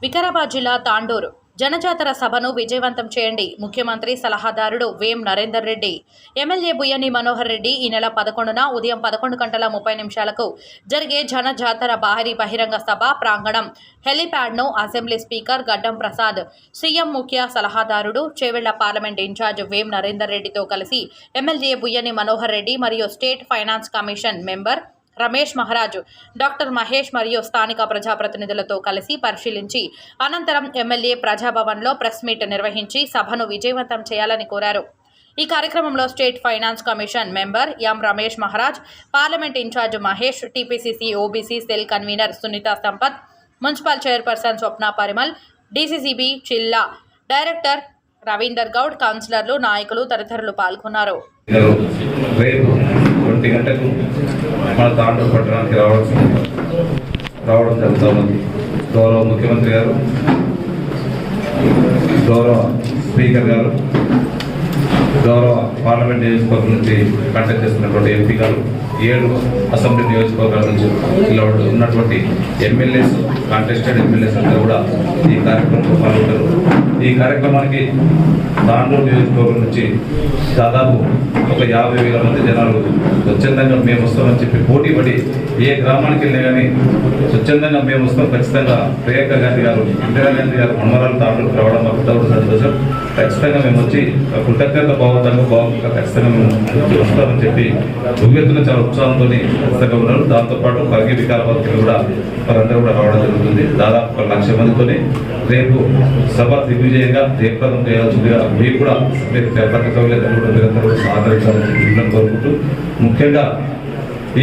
వికారాబాద్ జిల్లా తాండూరు జనజాతర సభను విజయవంతం చేయండి. ముఖ్యమంత్రి సలహాదారుడు వేం నరేందర్ రెడ్డి. ఎమ్మెల్యే బుయ్యని మనోహర్ రెడ్డి ఈ నెల 11న ఉదయం 11:30 జరిగే జనజాతర భారీ బహిరంగ సభ ప్రాంగణం హెలిప్యాడ్ను అసెంబ్లీ స్పీకర్ గడ్డం ప్రసాద్, సీఎం ముఖ్య సలహాదారుడు చేవెళ్ల పార్లమెంట్ ఇన్ఛార్జ్ వేం నరేందర్ రెడ్డితో కలిసి ఎమ్మెల్యే బుయ్యని మనోహర్ రెడ్డి మరియు state finance commission member Ramesh Maharaj, doctor Mahesh మరియు స్థానిక ప్రజాప్రతినిధులతో కలిసి పరిశీలించి అనంతరం ఎమ్మెల్యే ప్రజాభవన్లో ప్రెస్ మీట్ నిర్వహించి సభను విజయవంతం చేయాలని కోరారు. ఈ కార్యక్రమంలో state finance commission member M Ramesh Maharaj, parliament incharge Mahesh, TPCC OBC cell convener Sunitha Sampath, municipal chairperson Swapna Parimal, DCCB జిల్లా డైరెక్టర్ రవీందర్ గౌడ్, కౌన్సిలర్లు, నాయకులు తదితరులు పాల్గొన్నారు. 20 గంటలకు మన తాండూరు పట్టణానికి రావడం జరుగుతుంది. గౌరవ ముఖ్యమంత్రి గారు, గౌరవ స్పీకర్ గారు, గౌరవ పార్లమెంట్ నియోజకవర్గం నుంచి కంటెక్ట్ చేస్తున్నటువంటి ఎంపీ గారు, 7 అసెంబ్లీ నియోజకవర్గాల నుంచి ఇలా ఉన్నటువంటి ఎమ్మెల్యేస్, కాంటెస్టెడ్ ఎమ్మెల్యేస్ అందరూ కూడా ఈ కార్యక్రమంలో పాల్గొంటారు. ఈ కార్యక్రమానికి తాండూరు నియోజకవర్గం నుంచి దాదాపు ఒక 50,000 మంది జనాలు స్వచ్ఛందంగా మేము వస్తామని చెప్పి పోటీ పడి ఏ గ్రామానికి వెళ్ళినా కానీ స్వచ్ఛందంగా మేము వస్తాం, ఖచ్చితంగా ప్రియాంక గాంధీ గారు, ఇందిరా గాంధీ గారు మనవరాలు తాండూరుకు రావడం మాకు పెద్ద సంతోషం. ఖచ్చితంగా మేము వచ్చి కృతజ్ఞత భావంగా ఖచ్చితంగా మేము వస్తామని చెప్పి భూవ్యత్తున చాలా ఉత్సాహంతో ఖచ్చితంగా ఉన్నారు. దాంతోపాటు పరిగి వికారాబాద్ కూడా వారందరూ కూడా రావడం జరుగుతుంది. దాదాపు 1 లక్ష మందితోనే రేపు సభ దిగ్విజయంగా జయప్రదం చేయాల్సిందిగా మీరు కూడా మీరందరూ సహకరించాలని చెప్పి కోరుకుంటూ, ముఖ్యంగా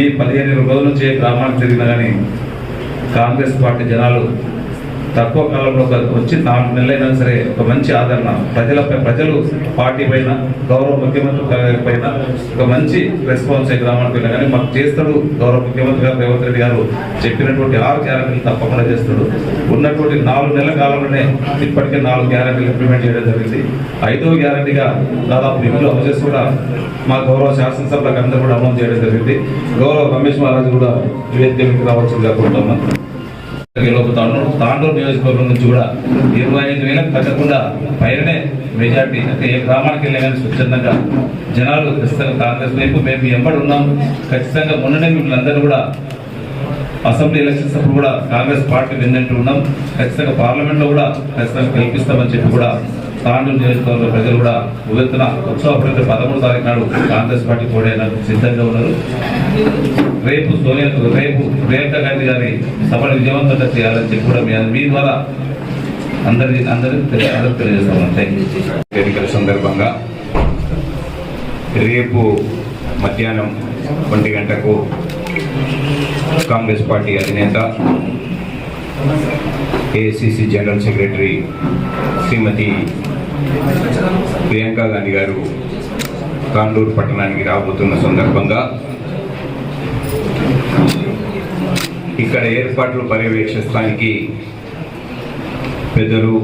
ఈ 15 రోజుల నుంచి గ్రామానికి తిరిగినా కానీ కాంగ్రెస్ పార్టీ జనాలు తక్కువ కాలంలో వచ్చి 4 నెలలైనా సరే ఒక మంచి ఆదరణ, ప్రజలు పార్టీ పైన, గౌరవ ముఖ్యమంత్రి పైన ఒక మంచి రెస్పాన్స్ గ్రామానికి వెళ్ళినా కానీ మాకు చేస్తాడు. గౌరవ ముఖ్యమంత్రి గారు రేవంత్ రెడ్డి గారు చెప్పినటువంటి 6 గ్యారెంటీలు తప్పకుండా చేస్తాడు. ఉన్నటువంటి 4 నెలల కాలంలోనే ఇప్పటికే 4 గ్యారెంటీలు ఇంప్లిమెంట్ చేయడం జరిగింది. 5వ గ్యారెంటీగా దాదాపు నిధులు హౌసెస్ కూడా మా గౌరవ శాసనసభలకు అందరూ కూడా అమలు చేయడం జరిగింది. గౌరవ రమేష్ మహారాజు కూడా వేదికకి రావాల్సిందిగా కోరుతున్నాం. తాండూరు నియోజకవర్గం నుంచి కూడా 25,000 తగ్గకుండా పైననే మెజార్టీ, అంటే ఏ గ్రామానికి వెళ్ళినా కానీ స్వచ్ఛందంగా జనాలు ఖచ్చితంగా కాంగ్రెస్ వైపు మేము ఎంబడి ఉన్నాం. ఖచ్చితంగా మొన్ననే మిమ్మల్ని కూడా అసెంబ్లీ ఎలక్షన్స్ అప్పుడు కూడా కాంగ్రెస్ పార్టీ విన్నట్టు ఉన్నాం. ఖచ్చితంగా పార్లమెంట్లో కూడా ఖచ్చితంగా గెలిపిస్తామని చెప్పి కూడా తాండూరు నియోజకవర్గ ప్రజలు కూడా ఉవ్వెత్తున ఉత్సవపడితే 13వ తారీఖు నాడు కాంగ్రెస్ పార్టీ పోవడానికి సిద్ధంగా ఉన్నారు. రేపు ప్రియాంక గాంధీ గారి సభను విజయవంతంగా చేయాలని చెప్పి కూడా మీ ద్వారా అందరికీ తెలియజేస్తాం. ఎన్నికల సందర్భంగా రేపు మధ్యాహ్నం 1 గంటకు కాంగ్రెస్ పార్టీ అధినేత, ఏఐసిసి జనరల్ సెక్రటరీ శ్రీమతి ప్రియాంక గాంధీ గారు తాండూరు పట్టణానికి రాబోతున్న సందర్భంగా ఇక్కడ ఏర్పాట్లు పర్యవేక్షించడానికి పెద్దలు,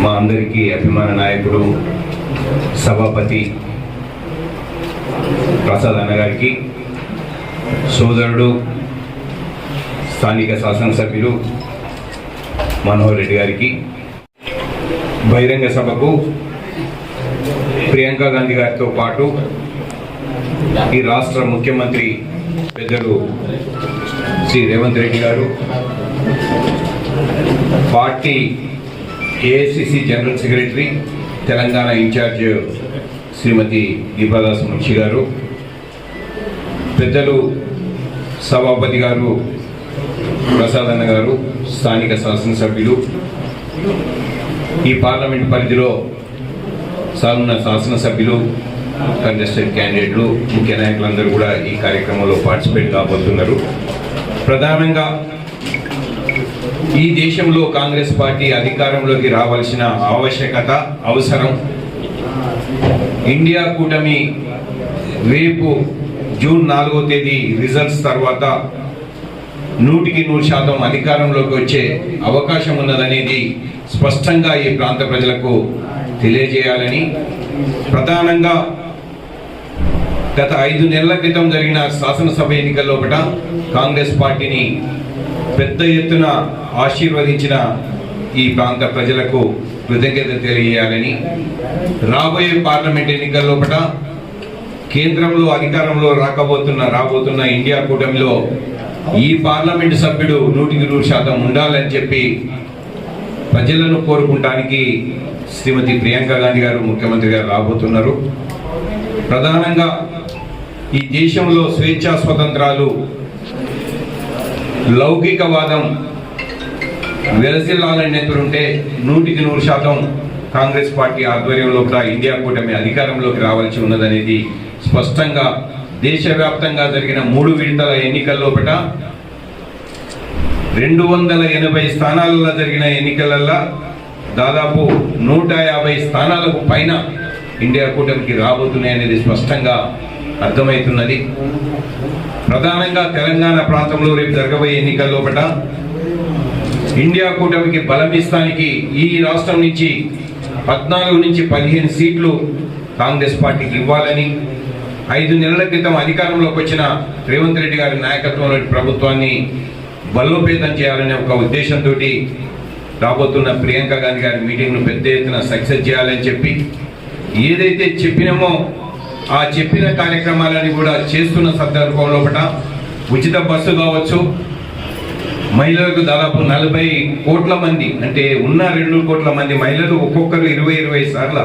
మా అందరికీ అభిమాన నాయకుడు, సభాపతి ప్రసాద్ అన్న గారికి, సోదరుడు స్థానిక శాసనసభ్యులు మనోహర్ రెడ్డి గారికి, బహిరంగ సభకు ప్రియాంక గాంధీ గారితో పాటు ఈ రాష్ట్ర ముఖ్యమంత్రి పెద్దలు Shri Revanth Reddy garu, party AICC general secretary, Telangana incharge Shrimati Deepadas Munshi garu, పెద్దలు సభాపతి గారు ప్రసాద్ అన్న గారు, స్థానిక శాసనసభ్యులు, ఈ పార్లమెంట్ పరిధిలో సాగున్న శాసనసభ్యులు, కంటెస్టెడ్ క్యాండిడేట్లు, ముఖ్య నాయకులందరూ కూడా ఈ కార్యక్రమంలో పార్టిసిపేట్ కాబోతున్నారు. ప్రధానంగా ఈ దేశంలో కాంగ్రెస్ పార్టీ అధికారంలోకి రావాల్సిన ఆవశ్యకత, అవసరం, ఇండియా కూటమి రేపు జూన్ 4వ తేదీ రిజల్ట్స్ తర్వాత 100% అధికారంలోకి వచ్చే అవకాశం ఉన్నదనేది స్పష్టంగా ఈ ప్రాంత ప్రజలకు తెలియజేయాలని, ప్రధానంగా గత 5 నెలల క్రితం జరిగిన శాసనసభ ఎన్నికల్లో కాంగ్రెస్ పార్టీని పెద్ద ఎత్తున ఆశీర్వదించిన ఈ ప్రాంత ప్రజలకు కృతజ్ఞత తెలియజేయాలని, రాబోయే పార్లమెంట్ ఎన్నికల్లో కేంద్రంలో అధికారంలో రాబోతున్న ఇండియా కూటమిలో ఈ పార్లమెంట్ సభ్యుడు 100% ఉండాలని చెప్పి ప్రజలను కోరుకుంటానికి శ్రీమతి ప్రియాంక గాంధీ గారు ముఖ్యమంత్రి గారు రాబోతున్నారు. ప్రధానంగా ఈ దేశంలో స్వేచ్ఛా స్వతంత్రాలు, లౌకికవాదం వెలసిల్లాలని నెత్తురుంటే 100% కాంగ్రెస్ పార్టీ ఆధ్వర్యంలో ఇండియా కూటమి అధికారంలోకి రావాల్సి ఉన్నదనేది స్పష్టంగా దేశవ్యాప్తంగా జరిగిన 3 విడతల ఎన్నికల్లో 280 స్థానాలలో జరిగిన ఎన్నికలలో దాదాపు 150 స్థానాలకు పైన ఇండియా కూటమికి రాబోతున్నాయనేది స్పష్టంగా అర్థమవుతున్నది. ప్రధానంగా తెలంగాణ ప్రాంతంలో రేపు జరగబోయే ఎన్నికల్లో ఇండియా కూటమికి బలమిస్తానికి ఈ రాష్ట్రం నుంచి 14 నుంచి 15 సీట్లు కాంగ్రెస్ పార్టీకి ఇవ్వాలని, 5 నెలల క్రితం అధికారంలోకి వచ్చిన రేవంత్ రెడ్డి గారి నాయకత్వంలోని ప్రభుత్వాన్ని బలోపేతం చేయాలనే ఒక ఉద్దేశంతో రాబోతున్న ప్రియాంక గాంధీ గారి మీటింగ్ను పెద్ద ఎత్తున సక్సెస్ చేయాలని చెప్పి ఏదైతే చెప్పినామో ఆ చెప్పిన కార్యక్రమాలని కూడా చేస్తున్న సందర్భంలో ఉచిత బస్సు కావచ్చు, మహిళలకు దాదాపు 40 కోట్ల మంది, అంటే ఉన్న 2 కోట్ల మంది మహిళలు ఒక్కొక్కరు 20 సార్లు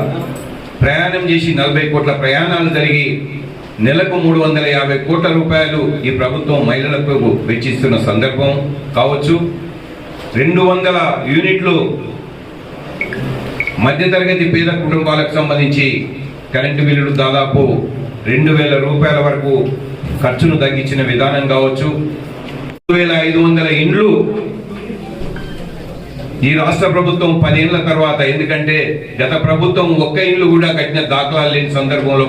ప్రయాణం చేసి 40 కోట్ల ప్రయాణాలు జరిగి నెలకు 350 కోట్ల రూపాయలు ఈ ప్రభుత్వం మహిళలకు వెచ్చిస్తున్న సందర్భం కావచ్చు. 200 యూనిట్లు మధ్యతరగతి పేద కుటుంబాలకు సంబంధించి కరెంటు బిల్లులు దాదాపు 2000 రూపాయల వరకు ఖర్చును తగ్గించిన విధానం కావచ్చు. 2500 ఇండ్లు ఈ రాష్ట్ర ప్రభుత్వం 10 ఏళ్ల తర్వాత, ఎందుకంటే గత ప్రభుత్వం ఒక్క ఇండ్లు కూడా కట్టిన దాఖలాలు లేని సందర్భంలో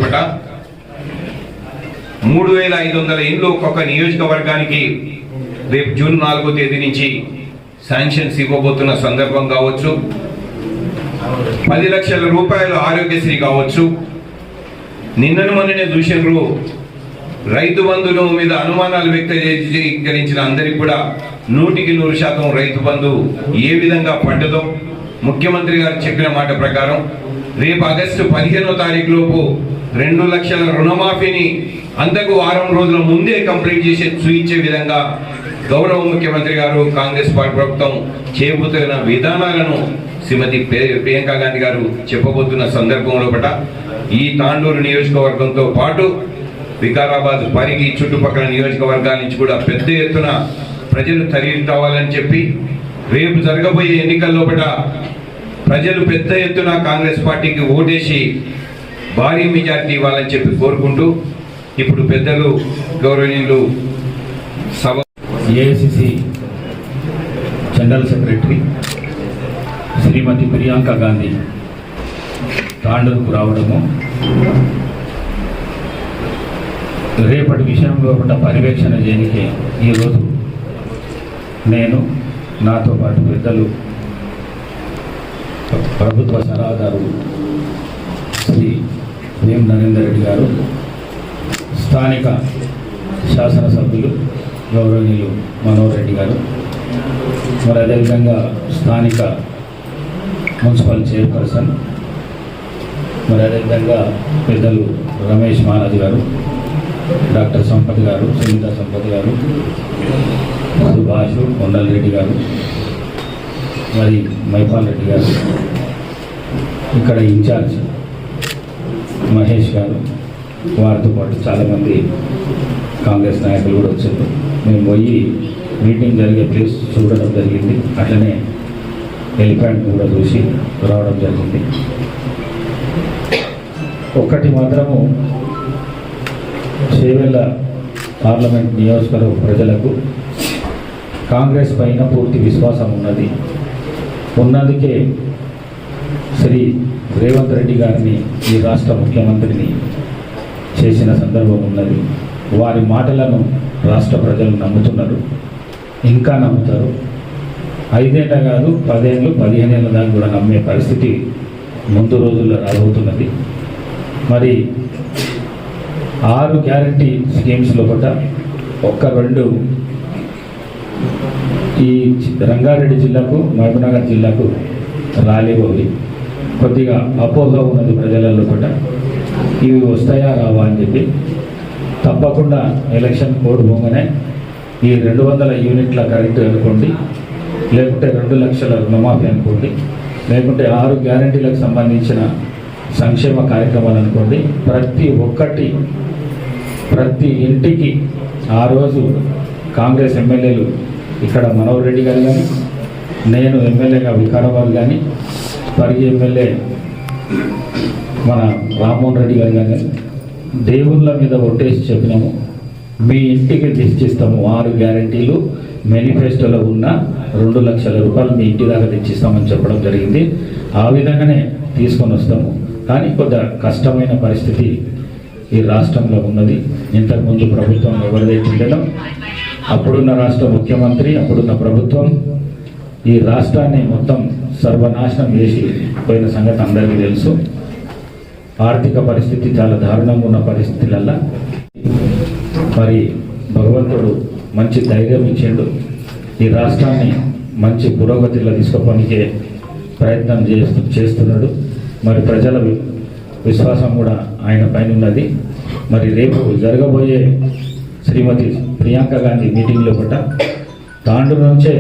3500 ఇండ్లు ఒక్కొక్క నియోజకవర్గానికి రేపు జూన్ 4వ తేదీ నుంచి శాంక్షన్స్ ఇవ్వబోతున్న సందర్భం కావచ్చు. 10 లక్షల రూపాయలు ఆరోగ్యశ్రీ కావచ్చు. మొన్ననే చూసినారు, రైతు బంధును మీద అనుమానాలు వ్యక్తీకరించిన అందరికి కూడా 100% రైతు బంధు ఏ విధంగా పడ్డదో ముఖ్యమంత్రి గారు చెప్పిన మాట ప్రకారం రేపు ఆగస్టు 15వ తారీఖు లోపు 2 లక్షల రుణమాఫీని అంతకు వారం రోజుల ముందే కంప్లీట్ చేసి చూయించే విధంగా గౌరవ ముఖ్యమంత్రి గారు కాంగ్రెస్ పార్టీ ప్రభుత్వం చేయబోతున్న విధానాలను శ్రీమతి ప్రియాంక గాంధీ గారు చెప్పబోతున్న సందర్భంలో ఈ తాండూరు నియోజకవర్గంతో పాటు వికారాబాద్, పరిగి చుట్టుపక్కల నియోజకవర్గాల నుంచి కూడా పెద్ద ఎత్తున ప్రజలు తరలి రావాలని చెప్పి రేపు జరగబోయే ఎన్నికల్లో ప్రజలు పెద్ద ఎత్తున కాంగ్రెస్ పార్టీకి ఓటేసి భారీ మెజార్టీ ఇవ్వాలని చెప్పి కోరుకుంటూ ఇప్పుడు పెద్దలు గౌరవనీయులు సభ ఏఐసిసి జనరల్ సెక్రటరీ శ్రీమతి ప్రియాంక గాంధీ తాండూరుకు రావడము, రేపటి విషయంలో పర్యవేక్షణ చేయడానికి ఈరోజు నేను, నాతో పాటు పెద్దలు, ప్రభుత్వ సలహాదారు శ్రీ వేం నరేందర్ రెడ్డి గారు, స్థానిక శాసనసభ్యులు గౌరవనీయులు మనోహర్ రెడ్డి గారు, మరి అదేవిధంగా స్థానిక మున్సిపల్ చైర్పర్సన్, మరి అదేవిధంగా పెద్దలు రమేష్ మహారాజ్ గారు, డాక్టర్ సంపత్ గారు, సునీత సంపత్ గారు, సుభాష్ కొండల్ రెడ్డి గారు, మరి మైపాల్ రెడ్డి గారు, ఇక్కడ ఇన్ఛార్జ్ మహేష్ గారు, వారితో పాటు చాలామంది కాంగ్రెస్ నాయకులు కూడా వచ్చారు. మేము పోయి మీటింగ్ జరిగే ప్లేస్ చూడడం జరిగింది, అట్లనే ఎలిఫెంట్ కూడా చూసి రావడం జరిగింది. ఒక్కటి మాత్రము, చేవెళ్ళ పార్లమెంట్ నియోజకవర్గ ప్రజలకు కాంగ్రెస్ పైన పూర్తి విశ్వాసం ఉన్నందుకే శ్రీ రేవంత్ రెడ్డి గారిని ఈ రాష్ట్ర ముఖ్యమంత్రిని చేసిన సందర్భం ఉన్నది. వారి మాటలను రాష్ట్ర ప్రజలు నమ్ముతున్నారు, ఇంకా నమ్ముతారు. 5 ఏళ్ళ కాదు, 10 ఏళ్ళు, 15 ఏళ్ళ దాకా కూడా నమ్మే పరిస్థితి ముందు రోజుల్లో రాబోతున్నది. మరి 6 గ్యారంటీ స్కీమ్స్ లోపల ఒక్క 2 ఈ రంగారెడ్డి జిల్లాకు మహబూబ్నగర్ జిల్లాకు రాలేవవి. కొద్దిగా అపోహ ఉన్నది ప్రజలలో కూడా ఇవి వస్తాయా రావా అని చెప్పి. తప్పకుండా ఎలక్షన్ కోడ్ పోగానే ఈ 200 యూనిట్ల కరెంటు అనుకోండి, లేకుంటే 2 లక్షల రుణమాఫీ అనుకోండి, లేకుంటే 6 గ్యారంటీలకు సంబంధించిన సంక్షేమ కార్యక్రమాలు అనుకోండి, ప్రతి ఇంటికి ఆ రోజు కాంగ్రెస్ ఎమ్మెల్యేలు ఇక్కడ మనోహర్ రెడ్డి గారు కానీ, నేను ఎమ్మెల్యేగా వికారాబాద్ కానీ, పరిగి ఎమ్మెల్యే మన రామ్మోహన్ రెడ్డి గారు కానీ దేవుళ్ళ మీద ఒట్టేసి చెప్పినాము, మీ ఇంటికి తెచ్చిస్తాము 6 గ్యారంటీలు, మేనిఫెస్టోలో ఉన్న 2 లక్షల రూపాయలు మీ ఇంటి దాకా తెచ్చిస్తామని చెప్పడం జరిగింది. ఆ విధంగానే తీసుకొని వస్తాము. కానీ కొద్దిగా కష్టమైన పరిస్థితి ఈ రాష్ట్రంలో ఉన్నది. ఇంతకుముందు ప్రభుత్వం ఎవరిదైతే ఉండడం, అప్పుడున్న రాష్ట్ర ముఖ్యమంత్రి, అప్పుడున్న ప్రభుత్వం ఈ రాష్ట్రాన్ని మొత్తం సర్వనాశనం చేసి పోయిన సంగతి అందరికీ తెలుసు. ఆర్థిక పరిస్థితి చాలా దారుణంగా ఉన్న పరిస్థితులల్లో మరి భగవంతుడు మంచి ధైర్యం ఇచ్చిండు. ఈ రాష్ట్రాన్ని మంచి పురోగతిలో తీసుకోవడానికే ప్రయత్నం చేస్తున్నాడు. మరి ప్రజల విశ్వాసం కూడా ఆయన పైన ఉన్నది. మరి రేపు జరగబోయే శ్రీమతి ప్రియాంక గాంధీ మీటింగ్లో కూడా తాండూరు నుంచే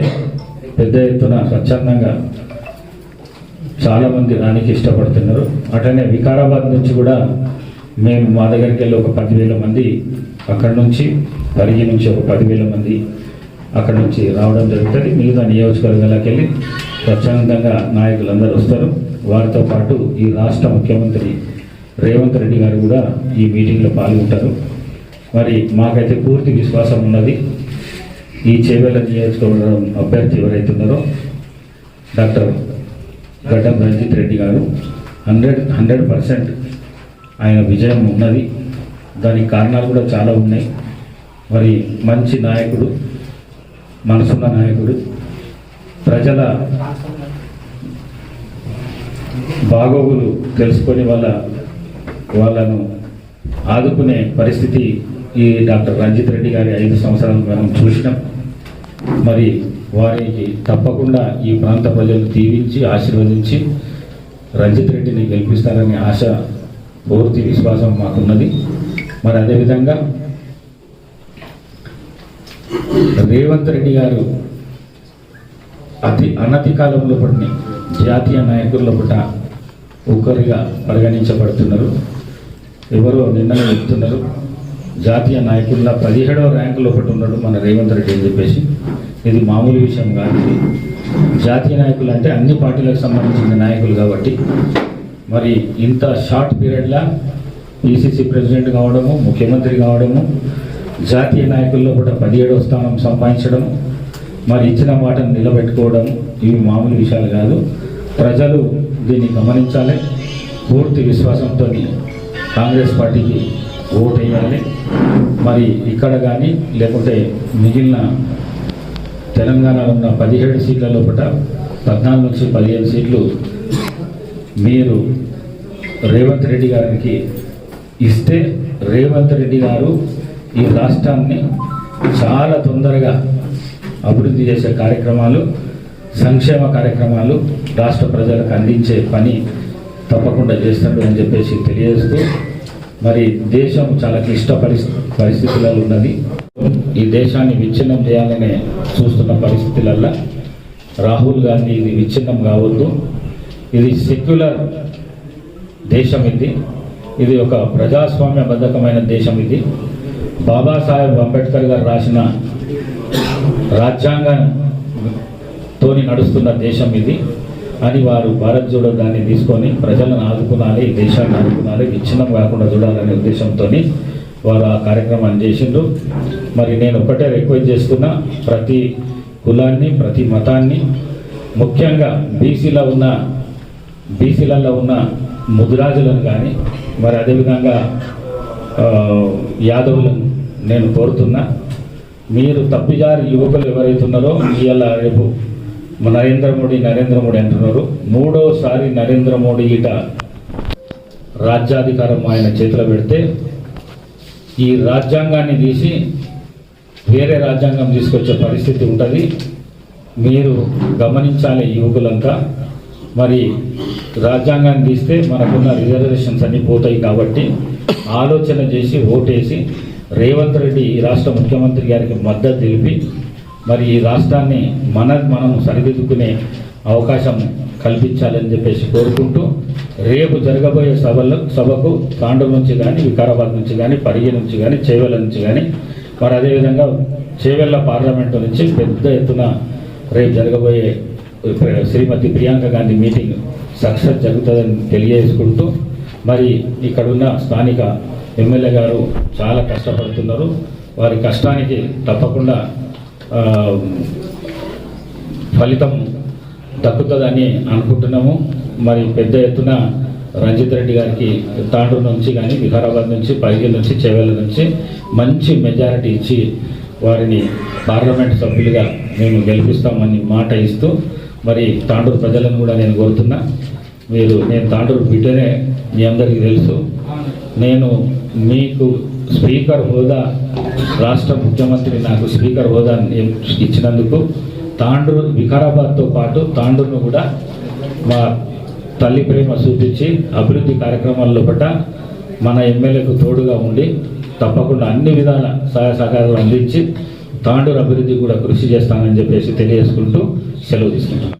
పెద్ద ఎత్తున స్వచ్ఛందంగా చాలామంది రానికి ఇష్టపడుతున్నారు. అట్లనే వికారాబాద్ నుంచి కూడా మేము మా దగ్గరికి వెళ్ళి ఒక 10,000 మంది, అక్కడి నుంచి పరిగి నుంచి ఒక 10,000 మంది అక్కడి నుంచి రావడం జరుగుతుంది. మిగతా నియోజకవర్గాలకు వెళ్ళి స్వచ్ఛందంగా నాయకులందరూ వస్తారు. వారితో పాటు ఈ రాష్ట్ర ముఖ్యమంత్రి రేవంత్ రెడ్డి గారు కూడా ఈ మీటింగ్లో పాల్గొంటారు. మరి మాకైతే పూర్తి విశ్వాసం ఉన్నది. ఈ చేవేళ్ల నియోజకవర్గం అభ్యర్థి ఎవరైతే ఉన్నారో డాక్టర్ గడ్డం రంజిత్ రెడ్డి గారు 100% ఆయన విజయం ఉన్నది. దానికి కారణాలు కూడా చాలా ఉన్నాయి. మరి మంచి నాయకుడు, మనసున్న నాయకుడు, ప్రజల బాగోగులు తెలుసుకొని వాళ్ళను ఆదుకునే పరిస్థితి ఈ డాక్టర్ రంజిత్ రెడ్డి గారి 5 సంవత్సరాలు మనం చూసినాం. మరి వారికి తప్పకుండా ఈ ప్రాంత ప్రజలు దీవించి ఆశీర్వదించి రంజిత్ రెడ్డిని గెలిపిస్తారనే ఆశ, పూర్తి విశ్వాసం మాకున్నది. మరి అదేవిధంగా రేవంత్ రెడ్డి గారు అనతి కాలంలో పడిన జాతీయ నాయకుల్లో పుట్ట ఒకరిగా పరిగణించబడుతున్నారు. ఎవరో నిన్ననే చెప్తున్నారు, జాతీయ నాయకుల్లో 17వ ర్యాంకులో ఒకటి ఉన్నాడు మన రేవంత్ రెడ్డి అని చెప్పేసి. ఇది మామూలు విషయం కాదు. ఇది జాతీయ నాయకులు అంటే అన్ని పార్టీలకు సంబంధించిన నాయకులు కాబట్టి మరి ఇంత షార్ట్ పీరియడ్లో పిసిసి ప్రెసిడెంట్ కావడము, ముఖ్యమంత్రి కావడము, జాతీయ నాయకుల్లో కూడా 17వ స్థానం సంపాదించడము, మరి ఇచ్చిన మాటను నిలబెట్టుకోవడం ఇవి మామూలు విషయాలు కాదు. ప్రజలు దీన్ని గమనించాలి. పూర్తి విశ్వాసంతో కాంగ్రెస్ పార్టీకి ఓటు వేయాలి. మరి ఇక్కడ కానీ లేకుంటే మిగిలిన తెలంగాణలో ఉన్న 17 సీట్ల లోపల 14 నుంచి 15 సీట్లు మీరు రేవంత్ రెడ్డి గారికి ఇస్తే రేవంత్ రెడ్డి గారు ఈ రాష్ట్రాన్ని చాలా తొందరగా అభివృద్ధి చేసే కార్యక్రమాలు, సంక్షేమ కార్యక్రమాలు రాష్ట్ర ప్రజలకు అందించే పని తప్పకుండా చేస్తాడు అని చెప్పేసి తెలియజేస్తూ, మరి దేశం చాలా క్లిష్ట పరిస్థితులలో ఉన్నది. ఈ దేశాన్ని విచ్ఛిన్నం చేయాలనే చూస్తున్న పరిస్థితులల్లో రాహుల్ గాంధీ ఇది విచ్ఛిన్నం కావద్దు, ఇది సెక్యులర్ దేశం, ఇది ఒక ప్రజాస్వామ్యబద్ధకమైన దేశం. ఇది బాబాసాహెబ్ అంబేద్కర్ గారు రాసిన రాజ్యాంగంతోని నడుస్తున్న దేశం ఇది అని వారు భారత్ జోడో దాన్ని తీసుకొని ప్రజలను ఆదుకునాలి, దేశాన్ని ఆదుకునాలి, విచ్ఛిన్నం కాకుండా చూడాలనే ఉద్దేశంతో వారు ఆ కార్యక్రమాన్ని చేసిండ్రు. మరి నేను ఒకటే రిక్వెస్ట్ చేస్తున్నా, ప్రతి కులాన్ని, ప్రతి మతాన్ని, ముఖ్యంగా బీసీలలో ఉన్న ముదిరాజులను కానీ, మరి అదేవిధంగా యాదవులను నేను కోరుతున్నా, మీరు తప్పిదారి యువకులు ఎవరైతున్నారో ఇవాళ రేపు నరేంద్ర మోడీ అంటున్నారు. 3వసారి నరేంద్ర మోడీ రాజ్యాధికారం ఆయన చేతిలో పెడితే ఈ రాజ్యాంగాన్ని తీసి వేరే రాజ్యాంగం తీసుకొచ్చే పరిస్థితి ఉంటుంది. మీరు గమనించాలి యువకులంతా. మరి రాజ్యాంగాన్ని తీస్తే మనకున్న రిజర్వేషన్స్ అన్నీ పోతాయి కాబట్టి ఆలోచన చేసి ఓటేసి రేవంత్ రెడ్డి ఈ రాష్ట్ర ముఖ్యమంత్రి గారికి మద్దతు తెలిపి మరి ఈ రాష్ట్రాన్ని మనం సరిదిద్దుకునే అవకాశం కల్పించాలని చెప్పేసి కోరుకుంటూ రేపు జరగబోయే సభకు తాండూరు నుంచి కానీ, వికారాబాద్ నుంచి కానీ, పరిగి నుంచి కానీ, చేవెళ్ళ నుంచి కానీ, మరి అదేవిధంగా చేవెళ్ళ పార్లమెంటు నుంచి పెద్ద ఎత్తున రేపు జరగబోయే శ్రీమతి ప్రియాంక గాంధీ మీటింగ్ సక్సెస్ జరుగుతుందని తెలియజేసుకుంటూ మరి ఇక్కడున్న స్థానిక ఎమ్మెల్యే గారు చాలా కష్టపడుతున్నారు. వారి కష్టానికి తప్పకుండా ఫలితం దక్కుతుందని అనుకుంటున్నాము. మరి పెద్ద ఎత్తున రంజిత్ రెడ్డి గారికి తాండూరు నుంచి కానీ, వికారాబాద్ నుంచి, పరిగి నుంచి, చేవెళ్ళ నుంచి మంచి మెజారిటీ ఇచ్చి వారిని పార్లమెంట్ సభ్యులుగా మేము గెలిపిస్తామని మాట ఇస్తూ మరి తాండూరు ప్రజలను కూడా నేను కోరుతున్నా. నేను తాండూరు బిడ్డనే, మీ అందరికీ తెలుసు. నేను మీకు స్పీకర్ హోదా, రాష్ట్ర ముఖ్యమంత్రి నాకు స్పీకర్ హోదా ఇచ్చినందుకు తాండూరు వికారాబాద్తో పాటు తాండూరును కూడా మా తల్లి ప్రేమ చూపించి అభివృద్ధి కార్యక్రమాల్లో పట్ల మన ఎమ్మెల్యేకు తోడుగా ఉండి తప్పకుండా అన్ని విధాల సహాయ సహకారాలు అందించి తాండూరు అభివృద్ధి కూడా కృషి చేస్తానని చెప్పేసి తెలియజేసుకుంటూ సెలవు తీసుకుంటాను.